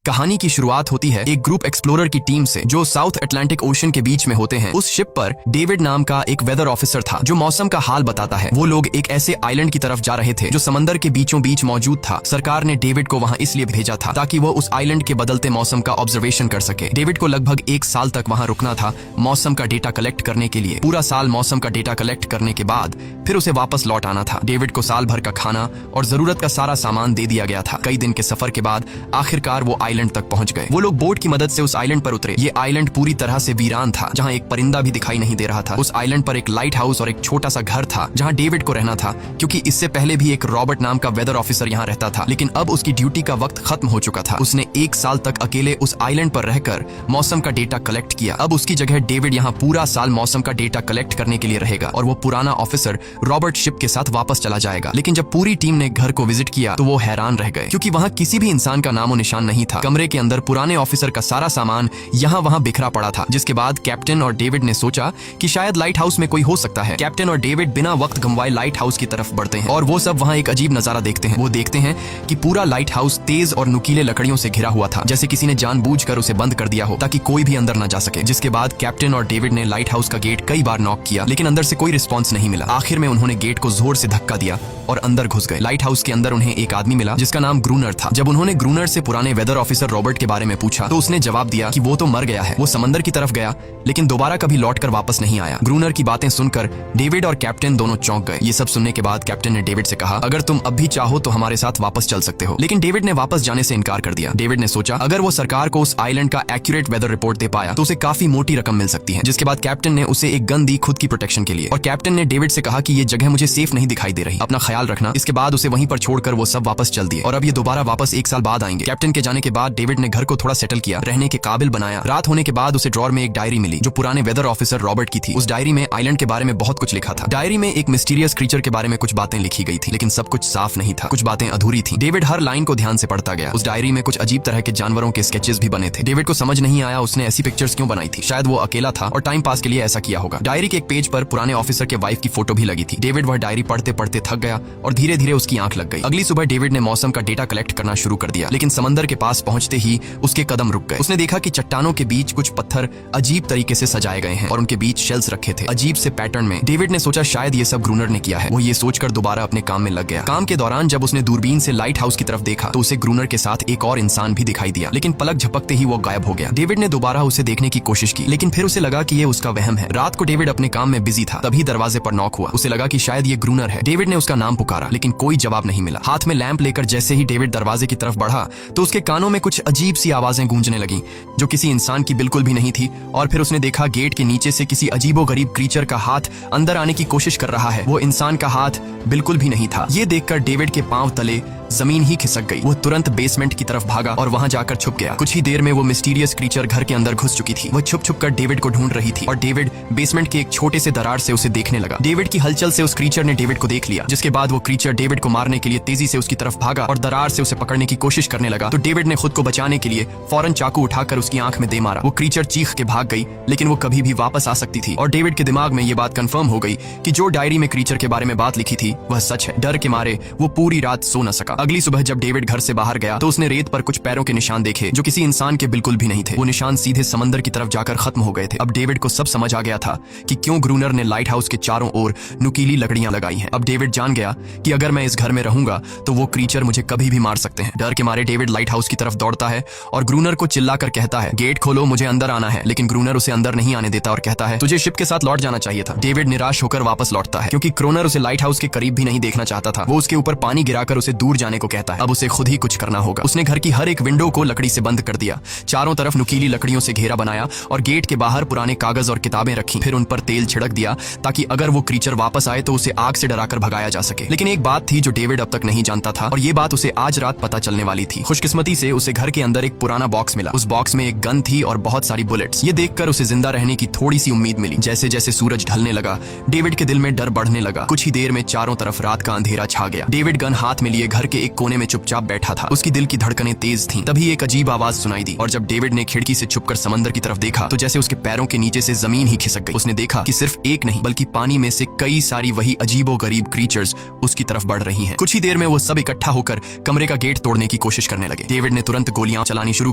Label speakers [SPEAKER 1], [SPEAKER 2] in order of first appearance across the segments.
[SPEAKER 1] कहानी की शुरुआत होती है एक ग्रुप एक्सप्लोरर की टीम से जो साउथ अटलांटिक ओशन के बीच में होते हैं। उस शिप पर डेविड नाम का एक वेदर ऑफिसर था जो मौसम का हाल बताता है। वो लोग एक ऐसे आइलैंड की तरफ जा रहे थे जो समंदर के बीचों बीच मौजूद था। सरकार ने डेविड को वहां इसलिए भेजा था ताकि वो उस आइलैंड के बदलते मौसम का ऑब्जर्वेशन कर सके। डेविड को लगभग 1 साल तक वहां रुकना था मौसम का डेटा कलेक्ट करने के लिए। पूरा साल मौसम का डेटा कलेक्ट करने के बाद फिर उसे वापस लौट आना था। डेविड को साल भर का खाना और जरूरत का सारा सामान दे दिया गया था। कई दिन के सफर के बाद आखिरकार वो आइलैंड तक पहुंच गए। वो लोग बोट की मदद से उस आइलैंड पर उतरे। ये आइलैंड पूरी तरह से वीरान था, जहां एक परिंदा भी दिखाई नहीं दे रहा था। उस आइलैंड पर एक लाइट हाउस और एक छोटा सा घर था जहां डेविड को रहना था, क्योंकि इससे पहले भी एक रॉबर्ट नाम का वेदर ऑफिसर यहाँ रहता था, लेकिन अब उसकी ड्यूटी का वक्त खत्म हो चुका था। उसने 1 साल तक अकेले उस आइलैंड पर रहकर मौसम का डेटा कलेक्ट किया। अब उसकी जगह डेविड यहाँ पूरा साल मौसम का डेटा कलेक्ट करने के लिए रहेगा और वो पुराना ऑफिसर रॉबर्ट शिप के साथ वापस चला जाएगा। लेकिन जब पूरी टीम ने घर को विजिट किया तो वो हैरान रह गए, क्योंकि वहाँ किसी भी इंसान का नामो निशान नहीं था। कमरे के अंदर पुराने ऑफिसर का सारा सामान यहाँ वहाँ बिखरा पड़ा था। जिसके बाद कैप्टन और डेविड ने सोचा कि शायद लाइट हाउस में कोई हो सकता है। कैप्टन और डेविड बिना वक्त गंवाए लाइट हाउस की तरफ बढ़ते हैं और वो सब वहाँ एक अजीब नजारा देखते हैं। वो देखते हैं कि पूरा लाइट हाउस तेज और नुकीले लकड़ियों से घिरा हुआ था, जैसे किसी ने जानबूझकर उसे बंद कर दिया हो ताकि कोई भी अंदर न जा सके। जिसके बाद कैप्टन और डेविड ने लाइट हाउस का गेट कई बार नॉक किया, लेकिन अंदर से कोई रिस्पॉन्स नहीं मिला। आखिर में उन्होंने गेट को जोर से धक्का दिया और अंदर घुस गए। लाइट हाउस के अंदर उन्हें एक आदमी मिला जिसका नाम ग्रूनर था। जब उन्होंने ग्रूनर से पुराने वेदर ऑफिसर रॉबर्ट के बारे में पूछा तो उसने जवाब दिया कि वो तो मर गया है। वो समंदर की तरफ गया लेकिन दोबारा कभी लौटकर वापस नहीं आया। ग्रूनर की बातें सुनकर डेविड और कैप्टन दोनों चौंक गए। ये सब सुनने के बाद कैप्टन ने डेविड से कहा, अगर तुम अब भी चाहो तो हमारे साथ वापस चल सकते हो। लेकिन डेविड ने वापस जाने से इनकार कर दिया। डेविड ने सोचा अगर वो सरकार को उस आइलैंड का एक्यूरेट वेदर रिपोर्ट दे पाया तो उसे काफी मोटी रकम मिल सकती है। जिसके बाद कैप्टन ने उसे एक गन दी खुद की प्रोटेक्शन के लिए, और कैप्टन ने डेविड से कहा कि ये जगह मुझे सेफ नहीं दिखाई दे रही, अपना ख्याल रखना। इसके बाद उसे वहीं पर छोड़कर वो सब वापस चल दिए और अब ये दोबारा वापस 1 साल बाद आएंगे। कैप्टन के जाने के बाद डेविड ने घर को थोड़ा सेटल किया, रहने के काबिल बनाया। रात होने के बाद उसे ड्रॉर में एक डायरी मिली जो पुराने वेदर ऑफिसर रॉबर्ट की थी। उस डायरी में आइलैंड के बारे में बहुत कुछ लिखा था। डायरी में एक मिस्टीरियस क्रीचर के बारे में कुछ बातें लिखी गई थी, लेकिन सब कुछ साफ नहीं था, कुछ बातें अधूरी थी। डेविड हर लाइन को ध्यान से पढ़ता गया। उस डायरी में कुछ अजीब तरह के जानवरों के स्केचेस भी बने थे। डेविड को समझ नहीं आया उसने ऐसी पिक्चर्स क्यों बनाई थी। शायद वो अकेला था और टाइम पास के लिए ऐसा किया होगा। डायरी के एक पेज पर पुराने ऑफिसर के वाइफ की फोटो भी लगी थी। डेविड वह डायरी पढ़ते पढ़ते थक गया और धीरे धीरे उसकी आंख लग गई। अगली सुबह डेविड ने मौसम का डेटा कलेक्ट करना शुरू कर दिया, लेकिन समंदर के पास पहुंचते ही उसके कदम रुक गए। उसने देखा कि चट्टानों के बीच कुछ पत्थर अजीब तरीके से सजाए गए हैं और उनके बीच शेल्स रखे थे अजीब से पैटर्न में। डेविड ने सोचा शायद ये सब ग्रूनर ने किया है। वो ये सोचकर दोबारा अपने काम में लग गया। काम के दौरान जब उसने दूरबीन से लाइट हाउस की तरफ देखा तो उसे ग्रूनर के साथ एक और इंसान भी दिखाई दिया, लेकिन पलक झपकते ही वो गायब हो गया। डेविड ने दोबारा उसे देखने की कोशिश की, लेकिन फिर उसे लगा कि ये उसका वहम है। रात को डेविड अपने काम में बिजी था, तभी दरवाजे पर नॉक हुआ। उसे लगा कि शायद ये ग्रूनर है। डेविड ने उसका नाम पुकारा, लेकिन कोई जवाब नहीं मिला। हाथ में लैंप लेकर जैसे ही डेविड दरवाजे की तरफ बढ़ा तो उसके कानों में कुछ अजीब सी आवाजें गूंजने लगी जो किसी इंसान की बिल्कुल भी नहीं थी। और फिर उसने देखा गेट के नीचे से किसी अजीबोगरीब क्रीचर का हाथ अंदर आने की कोशिश कर रहा है। वो इंसान का हाथ बिल्कुल भी नहीं था। ये देखकर डेविड के पांव तले जमीन ही खिसक गई। वो तुरंत बेसमेंट की तरफ भागा और वहां जाकर छुप गया। कुछ ही देर में वो मिस्टीरियस क्रीचर घर के अंदर घुस चुकी थी। वो छुप छुप कर डेविड को ढूंढ रही थी और डेविड बेसमेंट के एक छोटे से दरार से उसे देखने लगा। डेविड की हलचल से उस क्रीचर ने डेविड को देख लिया, जिसके बाद वो क्रीचर डेविड को मारने के लिए तेजी से उसकी तरफ भागा और दरार से उसे पकड़ने की कोशिश करने लगा। तो डेविड ने खुद को बचाने के लिए फौरन चाकू उठाकर उसकी आंख में दे मारा। वो क्रीचर चीख के भाग गई, लेकिन वो कभी भी वापस आ सकती थी। और डेविड के दिमाग में ये बात कंफर्म हो गई कि जो डायरी में क्रीचर के बारे में बात लिखी थी वह सच है। डर के मारे वो पूरी रात सो न सका। अगली सुबह जब डेविड घर से बाहर गया तो उसने रेत पर कुछ पैरों के निशान देखे जो किसी इंसान के बिल्कुल भी नहीं थे। वो निशान सीधे समंदर की तरफ जाकर खत्म हो गए थे। अब डेविड को सब समझ आ गया था कि क्यों ग्रूनर ने लाइट हाउस के चारों ओर नुकीली लकड़ियां लगाई हैं। अब डेविड जान गया कि अगर मैं इस घर में रहूंगा तो वो क्रीचर मुझे कभी भी मार सकते हैं। डर के मारे डेविड लाइट हाउस की तरफ दौड़ता है और ग्रूनर को चिल्लाकर कहता है, गेट खोलो, मुझे अंदर आना है। लेकिन ग्रूनर उसे अंदर नहीं आने देता और कहता है, तुझे शिप के साथ लौट जाना चाहिए था। डेविड निराश होकर वापस लौटता है, क्योंकि ग्रूनर उसे लाइट हाउस के करीब भी नहीं देखना चाहता था। वो उसके ऊपर पानी गिराकर उसे दूर जाने को कहता है। अब उसे खुद ही कुछ करना होगा। उसने घर की हर एक विंडो को लकड़ी से बंद कर दिया, चारों तरफ नुकीली लकड़ियों से घेरा बनाया और गेट के बाहर पुराने कागज और किताबें रखी। फिर उन पर तेल छिड़क दिया ताकि अगर वो क्रीचर वापस आए तो उसे आग से डराकर भगाया जा सके। लेकिन एक बात थी जो डेविड अब तक नहीं जानता था और ये बात उसे आज रात पता चलने वाली थी। खुशकिस्मती से उसे घर के अंदर एक पुराना बॉक्स मिला। उस बॉक्स में एक गन थी और बहुत सारी बुलेट्स। ये देखकर उसे जिंदा रहने की थोड़ी सी उम्मीद मिली। जैसे जैसे सूरज ढलने लगा डेविड के दिल में डर बढ़ने लगा। कुछ ही देर में चारों तरफ रात का अंधेरा छा गया। डेविड गन हाथ में लिए घर के एक कोने में चुपचाप बैठा था। उसकी दिल की धड़कनें तेज थीं। तभी एक अजीब आवाज सुनाई दी और जब डेविड ने खिड़की से छुपकर समंदर की तरफ देखा तो जैसे उसके पैरों के नीचे से जमीन ही खिसक गई। उसने देखा कि सिर्फ एक नहीं बल्कि पानी में से कई सारी वही अजीबोगरीब क्रीचर्स उसकी तरफ बढ़ रही हैं। कुछ ही देर में वो सब इकट्ठा होकर कमरे का गेट तोड़ने की कोशिश करने लगे। डेविड ने तुरंत गोलियां चलानी शुरू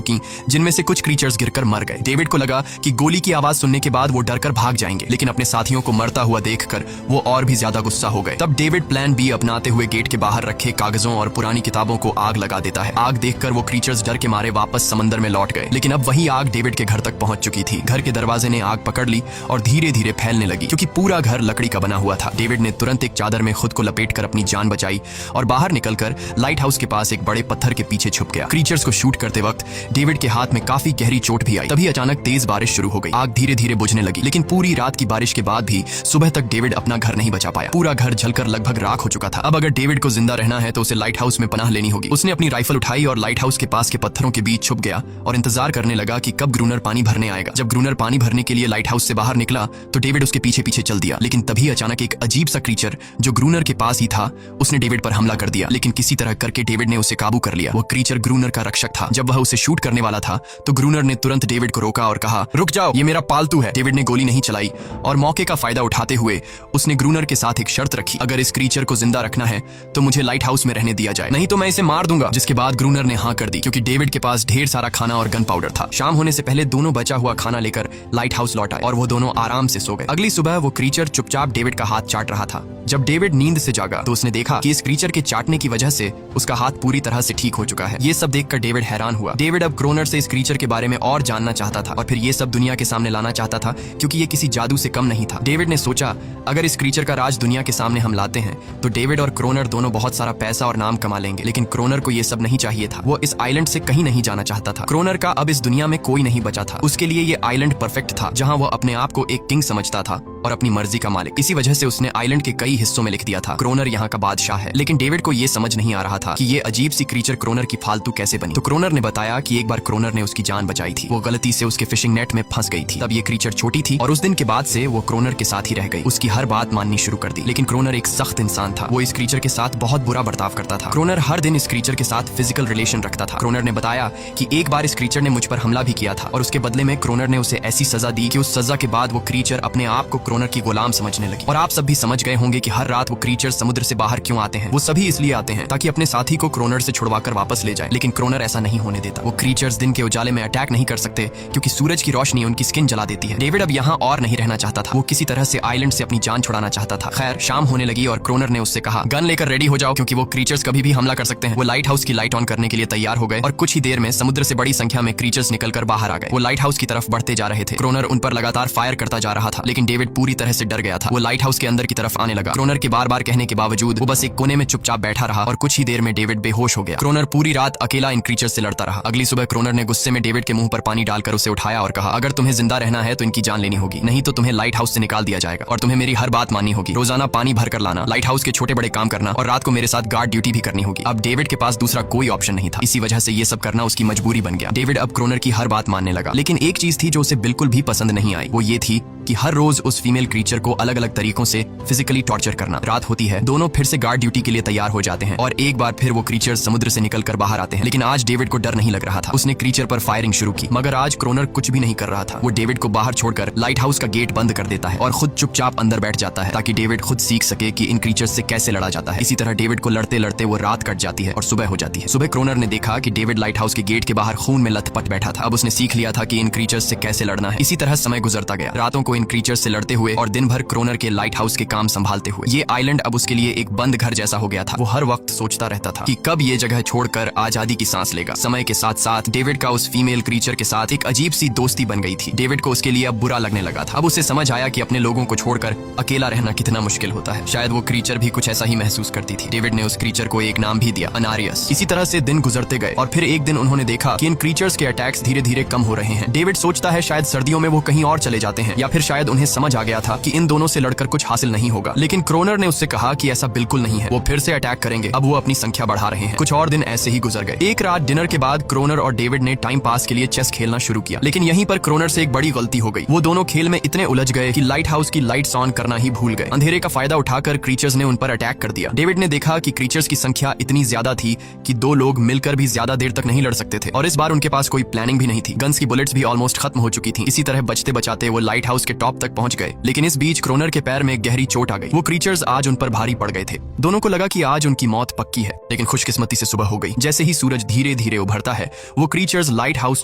[SPEAKER 1] की, जिनमें से कुछ क्रीचर्स गिरकर मर गए। डेविड को लगा कि गोली की आवाज सुनने के बाद वो डरकर भाग जाएंगे, लेकिन अपने साथियों को मरता हुआ देखकर वो और भी ज्यादा गुस्सा हो गए। तब डेविड प्लान बी अपनाते हुए गेट के बाहर रखे कागजों और पुरानी किताबों को आग लगा देता है। आग देखकर वो क्रीचर्स डर के मारे वापस समंदर में लौट गए, लेकिन अब वही आग डेविड के घर तक पहुंच चुकी थी। घर के दरवाजे ने आग पकड़ ली और धीरे धीरे फैलने लगी, क्योंकि पूरा घर लकड़ी का बना हुआ था। डेविड ने तुरंत एक चादर में खुद को लपेटकर अपनी जान बचाई और बाहर निकलकर लाइट हाउस के पास एक बड़े पत्थर के पीछे छुप गया। क्रीचर्स को शूट करते वक्त डेविड के हाथ में काफी गहरी चोट भी आई। तभी अचानक तेज बारिश शुरू हो गई। आग धीरे धीरे बुझने लगी, लेकिन पूरी रात की बारिश के बाद भी सुबह तक डेविड अपना घर नहीं बचा पाया। पूरा घर जलकर लगभग राख हो चुका था। अब अगर डेविड को जिंदा रहना है तो उसे लाइट हाउस में पनाह लेनी होगी। उसने अपनी राइफल उठाई और लाइट हाउस के पास के पत्थरों के बीच छुप गया और इंतजार करने लगा कि कब ग्रूनर पानी भरने आएगा। जब ग्रूनर पानी भरने के लिए लाइट हाउस से बाहर निकला तो डेविड उसके पीछे पीछे चल दिया, लेकिन तभी अचानक एक अजीब सा क्रीचर जो ग्रूनर के पास ही था उसने डेविड पर हमला कर दिया। लेकिन किसी तरह करके डेविड ने उसे काबू कर लिया। वो क्रीचर ग्रूनर का रक्षक था। जब वह उसे शूट करने वाला था तो ग्रूनर ने तुरंत डेविड को रोका और कहा, रुक जाओ, ये मेरा पालतू है। डेविड ने गोली नहीं चलाई और मौके का फायदा उठाते हुए उसने ग्रूनर के साथ एक शर्त रखी, अगर इस क्रीचर को जिंदा रखना है तो मुझे लाइट हाउस में रहने दिया जाए, नहीं तो मैं इसे मार दूंगा। जिसके बाद ग्रूनर ने हाँ कर दी, क्योंकि डेविड के पास ढेर सारा खाना और गन पाउडर था। शाम होने से पहले दोनों बचा हुआ खाना लेकर लाइट हाउस लौट आए और वो दोनों आराम से सो गए। अगली सुबह वो क्रीचर चुपचाप डेविड का हाथ चाट रहा था। जब डेविड नींद से जागा तो उसने देखा कि इस क्रीचर के चाटने की वजह से उसका हाथ पूरी तरह से ठीक हो चुका है। ये सब देखकर डेविड हैरान हुआ। डेविड अब क्रोनर से इस क्रीचर के बारे में और जानना चाहता था और फिर ये सब दुनिया के सामने लाना चाहता था, क्योंकि ये किसी जादू से कम नहीं था। डेविड ने सोचा, अगर इस क्रीचर का राज दुनिया के सामने हम लाते हैं तो डेविड और क्रोनर दोनों बहुत सारा पैसा और नाम कमा लेंगे। लेकिन क्रोनर को ये सब नहीं चाहिए था। वो इस आइलैंड से कहीं नहीं जाना चाहता था। क्रोनर का अब इस दुनिया में कोई नहीं बचा था। उसके लिए ये आइलैंड परफेक्ट था, जहां वो अपने आप को एक किंग समझता था और अपनी मर्जी का मालिक। इसी वजह से उसने आइलैंड के कई हिस्सों में लिख दिया था, क्रोनर यहाँ का बादशाह है। लेकिन डेविड को ये समझ नहीं आ रहा था कि ये अजीब सी क्रीचर क्रोनर की फालतू कैसे बनी। तो क्रोनर ने बताया कि एक बार क्रोनर ने उसकी जान बचाई थी। वो गलती से उसके फिशिंग नेट में फंस गई थी। तब ये क्रीचर छोटी थी और उस दिन के बाद से वो क्रोनर के साथ ही रह गई। उसकी हर बात माननी शुरू कर दी। लेकिन क्रोनर एक सख्त इंसान था। वो इस क्रीचर के साथ बहुत बुरा बर्ताव करता था। क्रोनर हर दिन इस क्रीचर के साथ फिजिकल रिलेशन रखता था। क्रोनर ने बताया कि एक बार इस क्रीचर ने मुझ पर हमला भी किया था और उसके बदले में क्रोनर ने उसे ऐसी सजा दी कि उस सजा के बाद वो क्रीचर अपने आप को क्रोनर की गुलाम समझने लगी। और आप सब भी समझ गए होंगे कि हर रात वो क्रीचर समुद्र से बाहर क्यों आते हैं। वो सभी इसलिए आते हैं ताकि अपने साथी को क्रोनर से छुड़वाकर वापस ले जाए। लेकिन क्रोनर ऐसा नहीं होने देता। वो क्रीचर्स दिन के उजाले में अटैक नहीं कर सकते, क्योंकि सूरज की रोशनी उनकी स्किन जला देती है। डेविड अब यहाँ और नहीं रहना चाहता था। वो किसी तरह से आइलैंड से अपनी जान छुड़ाना चाहता था। खैर, शाम होने लगी और क्रोनर ने उससे कहा, गन लेकर रेडी हो जाओ, क्योंकि वो क्रीचर्स कभी भी हमला कर सकते हैं। वो लाइट हाउस की लाइट ऑन करने के लिए तैयार हो गए और कुछ ही देर में समुद्र से बड़ी संख्या में क्रीचर्स निकलकर बाहर आ गए। वो लाइट हाउस की तरफ बढ़ते जा रहे थे। क्रोनर उन पर लगातार फायर करता जा रहा था, लेकिन डेविड पूरी तरह से डर गया था। वो लाइट हाउस के अंदर की तरफ आने लगा। क्रोनर के बार बार कहने के बावजूद वो बस एक कोने में चुपचाप बैठा रहा और कुछ ही देर में डेविड बेहोश हो गया। क्रोनर पूरी रात अकेला इन क्रीचर्स से लड़ता रहा। अगली सुबह क्रोनर ने गुस्से में डेविड के मुंह पर पानी डालकर उसे उठाया और कहा, अगर तुम्हें जिंदा रहना है तो इनकी जान लेनी होगी, नहीं तो तुम्हें लाइट हाउस से निकाल दिया जाएगा और तुम्हें मेरी हर बात माननी होगी। रोजाना पानी भर कर लाना, लाइट हाउस के छोटे बड़े काम करना और रात को मेरे साथ गार्ड ड्यूटी भी करनी होगी। अब डेविड के पास दूसरा कोई ऑप्शन नहीं था। इसी वजह से ये सब करना उसकी मजबूरी बन गया। डेविड अब क्रोनर की हर बात मानने लगा। लेकिन एक चीज थी जो उसे बिल्कुल भी पसंद नहीं आई। वो ये थी कि हर रोज उस फीमेल क्रीचर को अलग अलग तरीकों से फिजिकली टॉर्चर करना। रात होती है, दोनों फिर से गार्ड ड्यूटी के लिए तैयार हो जाते हैं और एक बार फिर वो क्रीचर समुद्र से निकलकर बाहर आते हैं। लेकिन आज डेविड को डर नहीं लग रहा था। उसने क्रीचर पर फायरिंग शुरू की, मगर आज क्रोनर कुछ भी नहीं कर रहा था। वो डेविड को बाहर छोड़कर लाइट हाउस का गेट बंद कर देता है और खुद चुपचाप अंदर बैठ जाता है, ताकि डेविड खुद सीख सके कि इन क्रीचर्स से कैसे लड़ा जाता है। इसी तरह डेविड को लड़ते लड़ते वो रात कट जाती है और सुबह हो जाती है। सुबह क्रोनर ने देखा कि डेविड लाइट हाउस के गेट के बाहर खून में लथपथ बैठा था। अब उसने सीख लिया था कि इन क्रीचर्स से कैसे लड़ना है। इसी तरह समय गुजरता गया। रातों को इन क्रीचर्स से लड़ते हुए और दिन भर क्रोनर के लाइट हाउस के काम संभालते हुए। ये आइलैंड अब उसके लिए एक बंद घर जैसा हो गया था। वो हर वक्त सोचता रहता था कि कब ये जगह छोड़कर आजादी की सांस लेगा। समय के साथ साथ डेविड का उस फीमेल क्रीचर के साथ एक अजीब सी दोस्ती बन गई थी। डेविड को उसके लिए अब बुरा लगने लगा था। अब उसे समझ आया कि अपने लोगों को छोड़कर अकेला रहना कितना मुश्किल होता है। शायद वो क्रीचर भी कुछ ऐसा ही महसूस करती थी। डेविड ने उस क्रीचर को एक नाम भी दिया, अनारियस। इसी तरह से दिन गुजरते गए और फिर एक दिन उन्होंने देखा कि इन क्रीचर्स के अटैक्स धीरे धीरे कम हो रहे हैं। डेविड सोचता है शायद सर्दियों में वो कहीं और चले जाते हैं, या फिर शायद उन्हें समझ आ गया था कि इन दोनों से लड़कर कुछ हासिल नहीं होगा, लेकिन क्रोनर ने उससे कहा कि ऐसा बिल्कुल नहीं है, वो फिर से अटैक करेंगे, अब वो अपनी संख्या बढ़ा रहे हैं। कुछ और दिन ऐसे ही गुजर गए। एक रात डिनर के बाद क्रोनर और डेविड ने टाइम पास के लिए चेस खेलना शुरू किया, लेकिन यहीं पर क्रोनर से एक बड़ी गलती हो गई। वो दोनों खेल में इतने उलझ गए कि लाइट हाउस की लाइट्स ऑन करना ही भूल गए। अंधेरे का फायदा उठाकर क्रीचर्स ने उन पर अटैक कर दिया। डेविड ने देखा कि क्रीचर्स की संख्या इतनी ज्यादा थी कि दो लोग मिलकर भी ज्यादा देर तक नहीं लड़ सकते थे, और इस बार उनके पास कोई प्लानिंग भी नहीं थी। गन्स की बुलेट्स भी ऑलमोस्ट खत्म हो चुकी थी। इसी तरह बचते बचाते वो लाइट हाउस के टॉप तक पहुंच गए, लेकिन इस बीच क्रोनर के पैर में एक गहरी चोट आ गई। वो क्रीचर्स आज उन पर भारी पड़ गए थे। दोनों को लगा कि आज उनकी मौत पक्की है, लेकिन खुशकिस्मती से सुबह हो गई। जैसे ही सूरज धीरे धीरे उभरता है, वो क्रीचर्स लाइट हाउस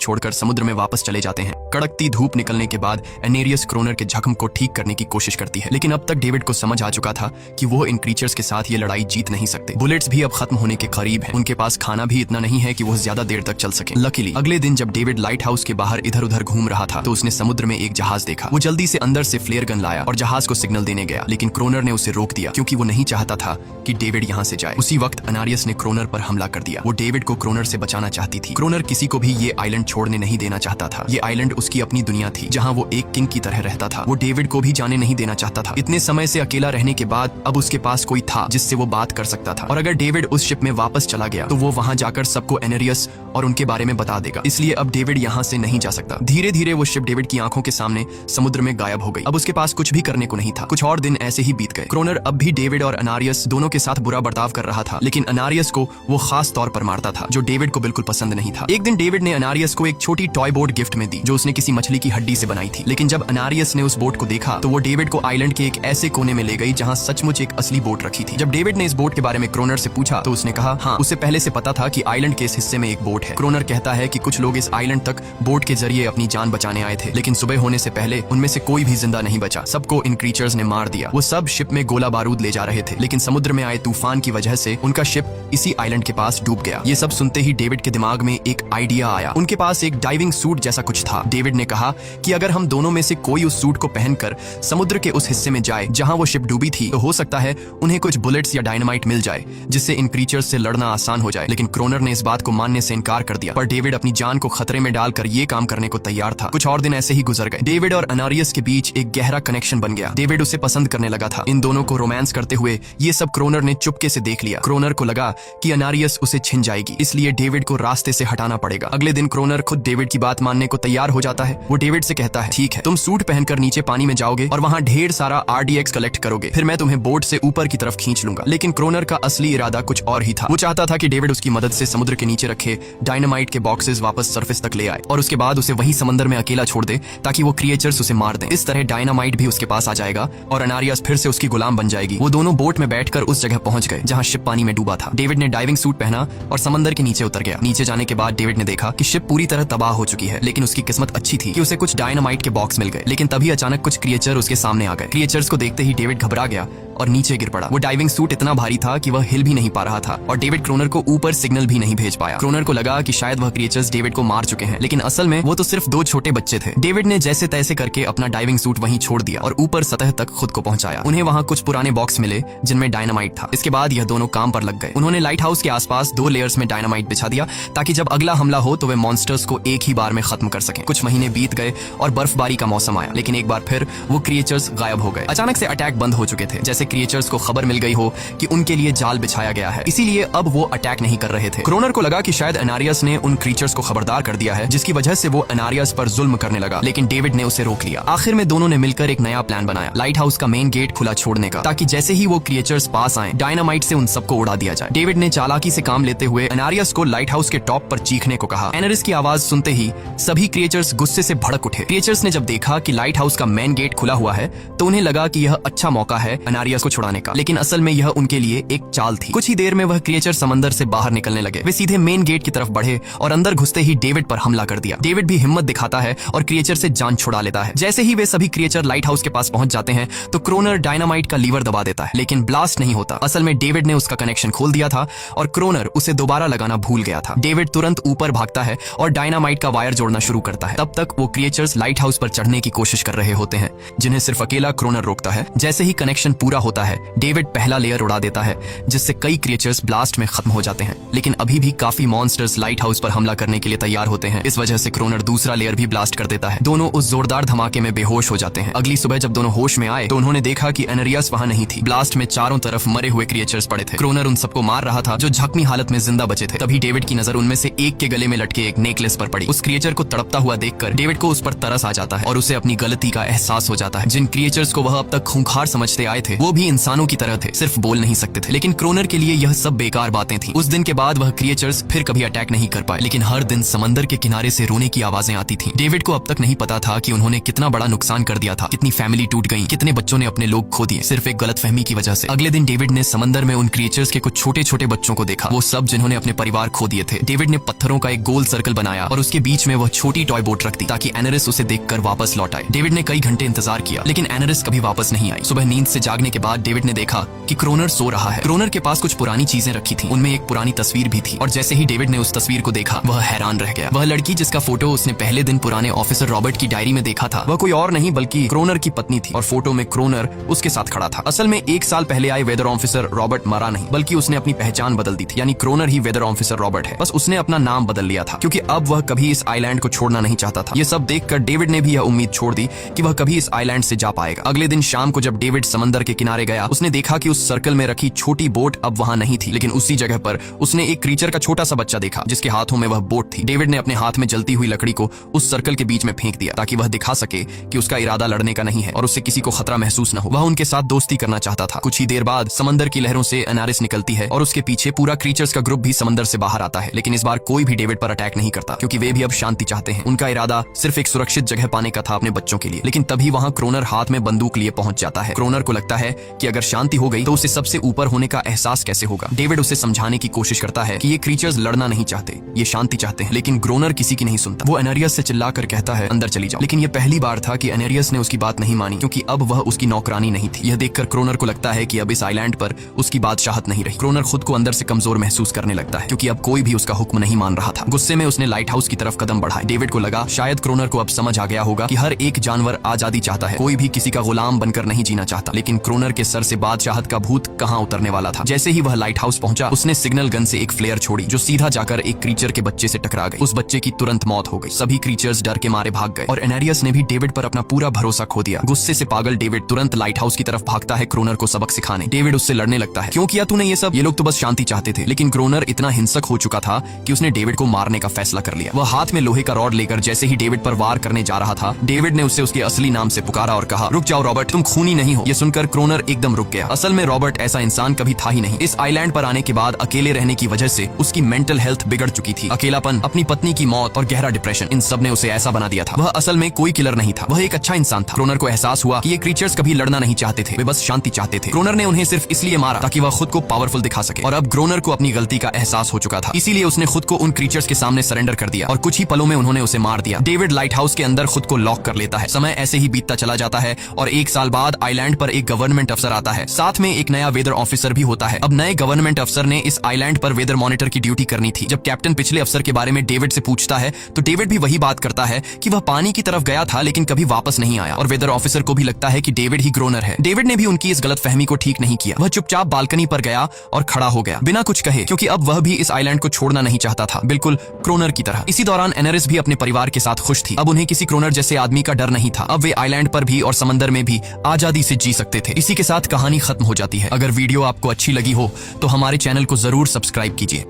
[SPEAKER 1] छोड़कर समुद्र में वापस चले जाते हैं। कड़कती धूप निकलने के बाद एनेरियस क्रोनर के जख्म को ठीक करने की कोशिश करती है, लेकिन अब तक डेविड को समझ आ चुका था कि वो इन क्रीचर्स के साथ ये लड़ाई जीत नहीं सकते। बुलेट्स भी अब खत्म होने के करीब हैं। उनके पास खाना भी इतना नहीं है कि वो ज्यादा देर तक चल सके। लकीली अगले दिन जब डेविड लाइट हाउस के बाहर इधर उधर घूम रहा था, तो उसने समुद्र में एक जहाज देखा। वो जल्दी से अंदर से फ्लेयर गन लाया और जहाज को सिग्नल देने गया, लेकिन क्रोनर ने उसे रोक दिया क्योंकि वो नहीं चाहता था कि डेविड यहाँ से जाए। उसी वक्त अनारियस ने क्रोनर पर हमला कर दिया। वो डेविड को क्रोनर से बचाना चाहती थी। क्रोनर किसी को भी ये आइलैंड छोड़ने नहीं देना चाहता था। ये आइलैंड उसकी अपनी दुनिया थी, जहाँ वो एक किंग की तरह रहता था। वो डेविड को भी जाने नहीं देना चाहता था। इतने समय से अकेला रहने के बाद अब उसके पास कोई था जिससे वो बात कर सकता था, और अगर डेविड उस शिप में वापस चला गया तो वो वहां जाकर सबको एनेरियस और उनके बारे में बता देगा। इसलिए अब डेविड यहाँ से नहीं जा सकता। धीरे धीरे वो शिप डेविड की आंखों के सामने समुद्र में गायब हो गई। अब उसके पास कुछ भी करने को नहीं था। कुछ और दिन ऐसे ही बीत गए। क्रोनर अब भी डेविड और अनारियस दोनों के साथ बुरा बर्ताव कर रहा था, लेकिन अनारियस को वो खास तौर पर मारता था, जो डेविड को बिल्कुल पसंद नहीं था। एक दिन डेविड ने अनारियस को एक छोटी टॉय बोट गिफ्ट में दी, जो उसने किसी मछली की हड्डी से बनाई थी। लेकिन जब अनारियस ने उस बोट को देखा तो वो डेविड को आइलैंड के एक ऐसे कोने में ले गई जहाँ सचमुच एक असली बोट रखी थी। जब डेविड ने इस बोट के बारे में क्रोनर से पूछा तो उसने कहा हाँ, उसे पहले से पता था कि आइलैंड के इस हिस्से में एक बोट है। क्रोनर कहता है कि कुछ लोग इस आइलैंड तक बोट के जरिए अपनी जान बचाने आए थे, लेकिन सुबह होने से पहले उनमें से कोई भी जिंदा नहीं बचा। सबको इन क्रीचर्स ने मार दिया। वो सब शिप में गोला बारूद ले जा रहे थे, लेकिन समुद्र में आए तूफान की वजह से उनका शिप इसी आइलैंड के पास डूब गया। ये सब सुनते ही डेविड के दिमाग में एक आइडिया आया। उनके पास एक डाइविंग सूट जैसा कुछ था। डेविड ने कहा कि अगर हम दोनों में से कोई उस सूट को पहनकर समुद्र के उस हिस्से में जाए जहां वो शिप डूबी थी, तो हो सकता है उन्हें कुछ बुलेट्स या डायनामाइट मिल जाए, जिससे इन क्रीचर्स से लड़ना आसान हो जाए। लेकिन क्रोनर ने इस बात को मानने से इनकार कर दिया, पर डेविड अपनी जान को खतरे में डालकर ये काम करने को तैयार था। कुछ और दिन ऐसे ही गुजर गए। डेविड और अनारियस के बीच एक गहरा कनेक्शन बन गया। डेविड उसे पसंद करने लगा था। इन दोनों को रोमांस करते हुए ये सब क्रोनर ने चुपके से देख लिया। क्रोनर को लगा कि अनारियस उसे छिन जाएगी, इसलिए डेविड को रास्ते से हटाना पड़ेगा। अगले दिन क्रोनर खुद डेविड की बात मानने को तैयार हो जाता है। वो डेविड से कहता है ठीक है, तुम सूट पहनकर नीचे पानी में जाओगे और वहां ढेर सारा RDX कलेक्ट करोगे, फिर मैं तुम्हें बोट से ऊपर की तरफ खींच लूंगा। लेकिन क्रोनर का असली इरादा कुछ और ही था। वो चाहता था कि डेविड उसकी मदद से समुद्र के नीचे रखे डायनामाइट के बॉक्सेस वापस सरफेस तक ले आए और उसके बाद उसे वही समंदर में अकेला छोड़ दे ताकि वो क्रिएचर्स उसे मार दें। इस तरह डायनामाइट भी उसके पास आ जाएगा और अनारियस फिर से उसकी गुलाम बन जाएगी। वो दोनों बोट में बैठकर उस जगह पहुंच गए जहां शिप पानी में डूबा था। डेविड ने डाइविंग सूट पहना और समंदर के नीचे उतर गया। नीचे जाने के बाद डेविड ने देखा कि शिप पूरी तरह तबाह हो चुकी है, लेकिन उसकी किस्मत अच्छी थी कि उसे कुछ डायनामाइट के बॉक्स मिल गए। लेकिन तभी अचानक कुछ क्रिएचर उसके सामने आ गए। क्रिएचर्स को देखते ही डेविड घबरा गया और नीचे गिर पड़ा। वो डाइविंग सूट इतना भारी था कि वह हिल भी नहीं पा रहा था और डेविड क्रोनर को ऊपर सिग्नल भी नहीं भेज पाया। क्रोनर को लगा कि शायद वह क्रिएचर्स डेविड को मार चुके हैं, लेकिन असल में वो तो सिर्फ दो छोटे बच्चे थे। डेविड ने जैसे तैसे करके अपना डाइविंग सूट वहीं छोड़ दिया और ऊपर सतह तक खुद को पहुंचाया। उन्हें वहां कुछ पुराने बॉक्स मिले जिनमें डायनामाइट था। इसके बाद यह दोनों काम पर लग गए। उन्होंने लाइट हाउस के आसपास 2 लेयर्स में डायनामाइट बिछा दिया ताकि जब अगला हमला हो तो वे मॉन्स्टर्स को एक ही बार में खत्म कर सकें। कुछ महीने बीत गए और बर्फबारी का मौसम आया, लेकिन एक बार फिर वो क्रिएचर्स गायब हो गए। अचानक से अटैक बंद हो चुके थे, जैसे क्रिएचर्स को खबर मिल गई हो कि उनके लिए जाल बिछाया गया है, इसीलिए अब वो अटैक नहीं कर रहे थे। क्रोनर को लगा कि शायद अनारियस ने उन क्रीचर्स को खबरदार कर दिया है, जिसकी वजह से वो अनारियस पर जुल्म करने लगा, लेकिन डेविड ने उसे रोक लिया। आखिर में दोनों ने मिलकर एक नया प्लान बनाया, लाइट हाउस का मेन गेट खुला छोड़ने का, ताकि जैसे ही वो क्रिएचर्स पास आए डायनामाइट से उन सबको उड़ा दिया जाए। डेविड ने चालाकी से काम लेते हुए अनारियस को लाइट हाउस के टॉप पर चीखने को कहा। एनरिस की आवाज सुनते ही सभी क्रिएचर्स गुस्से से भड़क उठे। क्रिएचर्स ने जब देखा कि लाइट हाउस का मेन गेट खुला हुआ है तो उन्हें लगा कि यह अच्छा मौका है अनारियस को छुड़ाने का, लेकिन असल में यह उनके लिए एक चाल थी। कुछ ही देर में वह क्रिएचर समंदर से बाहर निकलने लगे। वे सीधे मेन गेट की तरफ बढ़े और अंदर घुसते ही डेविड पर हमला कर दिया। डेविड भी हिम्मत दिखाता है और क्रिएचर से जान छुड़ा लेता है। जैसे ही वे सभी क्रिएचर लाइट हाउस के पास पहुंच जाते हैं तो क्रोनर डायनामाइट का लीवर दबा देता है, लेकिन ब्लास्ट नहीं होता। असल में डेविड ने उसका कनेक्शन खोल दिया था और क्रोनर उसे दोबारा लगाना भूल गया था। डेविड तुरंत ऊपर भागता है और डायनामाइट का वायर जोड़ना शुरू करता है। तब तक वो क्रिएचर्स लाइट हाउस पर चढ़ने की कोशिश कर रहे होते हैं, जिन्हें सिर्फ अकेला क्रोनर रोकता है। जैसे ही कनेक्शन पूरा होता है, डेविड पहला लेयर उड़ा देता है जिससे कई क्रिएचर्स ब्लास्ट में खत्म हो जाते हैं। लेकिन अभी भी काफी मॉन्स्टर्स लाइट हाउस पर हमला करने के लिए तैयार होते हैं। इस वजह से क्रोनर दूसरा लेयर भी ब्लास्ट कर देता है। दोनों उस जोरदार धमाके में बेहोश हो जाते हैं। अगली सुबह जब दोनों होश में आए तो उन्होंने देखा कि एनेरियस वहां नहीं थी। ब्लास्ट में चारों तरफ मरे हुए क्रिएचर्स पड़े थे। क्रोनर उन सबको मार रहा था जो जख्मी हालत में जिंदा बचे थे। तभी डेविड की नजर उनमें से एक के गले में लटके एक नेकलेस पर पड़ी। उस क्रिएचर को तड़पता हुआ देखकर डेविड को उस पर तरस आ जाता है और उसे अपनी गलती का एहसास हो जाता है। जिन क्रिएचर्स को वह अब तक खूंखार समझते आए थे वो भी इंसानों की तरह थे, सिर्फ बोल नहीं सकते थे। लेकिन क्रोनर के लिए यह सब बेकार बातें थी। उस दिन के बाद वह क्रिएचर्स फिर कभी अटैक नहीं कर पाए। लेकिन हर दिन समंदर के किनारे से रोने की आवाजें आती थीं। डेविड को अब तक नहीं पता था कि उन्होंने कितना बड़ा नुकसान कर दिया था, कितनी फैमिली टूट गई, कितने बच्चों ने अपने लोग खो दिए, सिर्फ एक गलतफहमी की वजह से। अगले दिन डेविड ने समंदर में उन क्रिएचर्स के कुछ छोटे छोटे बच्चों को देखा, वो सब जिन्होंने अपने परिवार खो दिए थे। डेविड ने पत्थरों का एक गोल सर्कल बनाया और उसके बीच में वह छोटी टॉय बोट रख दी ताकि एनेरिस उसे देखकर वापस लौट आए। डेविड ने कई घंटे इंतजार किया लेकिन एनेरिस कभी वापस नहीं आई। सुबह नींद से जागने के बाद डेविड ने देखा कि क्रोनर सो रहा है। क्रोनर के पास कुछ पुरानी चीजें रखी थी, उनमें एक पुरानी तस्वीर भी थी। और जैसे ही डेविड ने उस तस्वीर को देखा वह हैरान रह गया। वह लड़की जिसका फोटो उसने पहले दिन पुराने ऑफिसर रॉबर्ट की डायरी में देखा था, वह कोई और नहीं बल्कि क्रोनर की पत्नी थी। और फोटो में क्रोनर उसके साथ खड़ा था। असल में 1 साल पहले आए वेदर ऑफिसर रॉबर्ट मरा नहीं, बल्कि उसने अपनी पहचान बदल दी थी। यानी क्रोनर ही वेदर ऑफिसर रॉबर्ट है, बस उसने अपना नाम बदल लिया था क्योंकि अब वह कभी इस आइलैंड को छोड़ना नहीं चाहता था। ये सब देखकर डेविड ने भी यह उम्मीद छोड़ दी कि वह कभी इस आइलैंड से जा पाएगा। अगले दिन शाम को जब डेविड समंदर के किनारे गया, उसने देखा कि उस सर्कल में रखी छोटी बोट अब वहां नहीं थी, लेकिन उसी जगह पर उसने एक क्रीचर का छोटा सा बच्चा देखा जिसके हाथों में वह बोट थी। डेविड ने अपने हाथ में जलती हुई लकड़ी को उस सर्कल के बीच में फेंक दिया ताकि वह दिखा सके कि उसका इरादा लड़ने का नहीं है और उससे किसी को खतरा महसूस न हो। वह उनके साथ दोस्ती करना चाहता था। कुछ ही देर बाद समंदर की लहरों से एनारिस निकलती है और उसके पीछे पूरा क्रीचर्स का ग्रुप भी समंदर से बाहर आता है। लेकिन इस बार कोई भी डेविड पर अटैक नहीं करता क्योंकि वे भी अब शांति चाहते हैं। उनका इरादा सिर्फ एक सुरक्षित जगह पाने का था अपने बच्चों के लिए। लेकिन तभी वहां क्रोनर हाथ में बंदूक लिए पहुंच जाता है। क्रोनर को लगता है कि अगर शांति हो गई तो उसे सबसे ऊपर होने का एहसास कैसे होगा। डेविड उसे समझाने की कोशिश करता है कि ये क्रीचर्स लड़ना नहीं चाहते, ये शांति चाहते हैं। लेकिन क्रोनर किसी की नहीं सुनता। वो एनेरियस से चिल्लाकर कहता है अंदर चली जाओ। लेकिन यह पहली बार था कि एनेरियस ने उसकी बात नहीं मानी क्योंकि अब वह उसकी नौकरानी नहीं थी। यह देखकर क्रोनर को लगता है कि अब इस आइलैंड पर उसकी बादशाहत नहीं रही। क्रोनर खुद को अंदर से कमजोर महसूस करने लगता है क्योंकि अब कोई भी उसका हुक्म नहीं मान रहा था। गुस्से में उसने लाइट हाउस की तरफ कदम बढ़ाए। डेविड को लगा शायद क्रोनर को अब समझ आ गया होगा कि हर एक जानवर आजादी चाहता है, कोई भी किसी का गुलाम बनकर नहीं जीना चाहता। लेकिन क्रोनर के सर से बादशाहत का भूत कहां उतरने वाला था। जैसे ही वह लाइट हाउस पहुंचा उसने सिग्नल गन से एक फ्लेयर छोड़ी जो सीधा जाकर एक क्रीचर के बच्चे से टकरा गई। उस बच्चे की तुरंत मौत हो गई। सभी क्रीचर्स डर के मारे भाग गए और एनेरियस ने भी डेविड पर अपना पूरा भरोसा खो दिया। गुस्से से पागल डेविड तुरंत लाइट हाउस की तरफ भागता है क्रोनर को सबक सिखाने। डेविड उससे लड़ने लगता है, क्यों किया तूने ये सब? ये लोग तो बस शांति चाहते थे। लेकिन क्रोनर इतना हिंसक हो चुका था कि उसने डेविड को मारने का फैसला कर लिया। वह हाथ में लोहे का रॉड लेकर जैसे ही डेविड पर वार करने जा रहा था, डेविड ने उसे उसके असली नाम से पुकारा और कहा रुक जाओ रॉबर्ट, तुम खूनी नहीं हो। ये सुनकर क्रोनर एकदम रुक गया। असल में रॉबर्ट ऐसा इंसान कभी था ही नहीं। इस आइलैंड पर आने के बाद अकेले रहने की वजह से उसकी मेंटल हेल्थ बिगड़ चुकी थी। अकेलापन, अपनी पत्नी की मौत और गहरा डिप्रेशन, इन सब ने उसे ऐसा बना दिया था। वह असल में कोई किलर नहीं था, वह एक अच्छा इंसान था। क्रोनर को एहसास हुआ कि ये क्रीचर्स कभी लड़ना नहीं चाहते थे, वे बस शांति चाहते थे। क्रोनर ने उन्हें सिर्फ इसलिए मारा ताकि वह खुद को पावरफुल दिखा सके। और अब क्रोनर को अपनी गलती का एहसास हो चुका था, इसीलिए उसने खुद को उन क्रीचर्स के सामने सरेंडर कर दिया और कुछ ही पलों में उन्होंने उसे मार दिया। डेविड लाइट हाउस के अंदर खुद को लॉक कर लेता है। समय ऐसे ही बीतता चला जाता है और 1 साल बाद आइलैंड पर एक गवर्नमेंट अफसर आता है, साथ में एक नया वेदर ऑफिसर भी होता है। अब नए गवर्नमेंट अफसर ने इस आइलैंड पर वेदर मॉनिटर की ड्यूटी करनी थी। जब कैप्टन पिछले अफसर के बारे में डेविड से पूछता है तो डेविड भी वही बात करता है कि वह पानी की तरफ गया था लेकिन कभी वापस नहीं आया। और वेदर ऑफिसर को भी लगता है कि डेविड ही क्रोनर है। डेविड ने भी उनकी इस गलतफहमी को ठीक नहीं किया। वह चुपचाप बालकनी पर गया और खड़ा हो गया बिना कुछ कहे, क्योंकि अब वह भी इस आइलैंड को छोड़ना नहीं चाहता था, बिल्कुल क्रोनर की तरह। इसी दौरान एनेरिस भी अपने परिवार के साथ खुश थी। अब उन्हें किसी क्रोनर जैसे आदमी का डर नहीं था। अब वे आइलैंड पर भी और समंदर में भी आजादी से जी सकते थे। इसी के साथ कहानी खत्म हो जाती है। अगर वीडियो आपको अच्छी लगी हो तो हमारे चैनल को जरूर सब्सक्राइब कीजिए।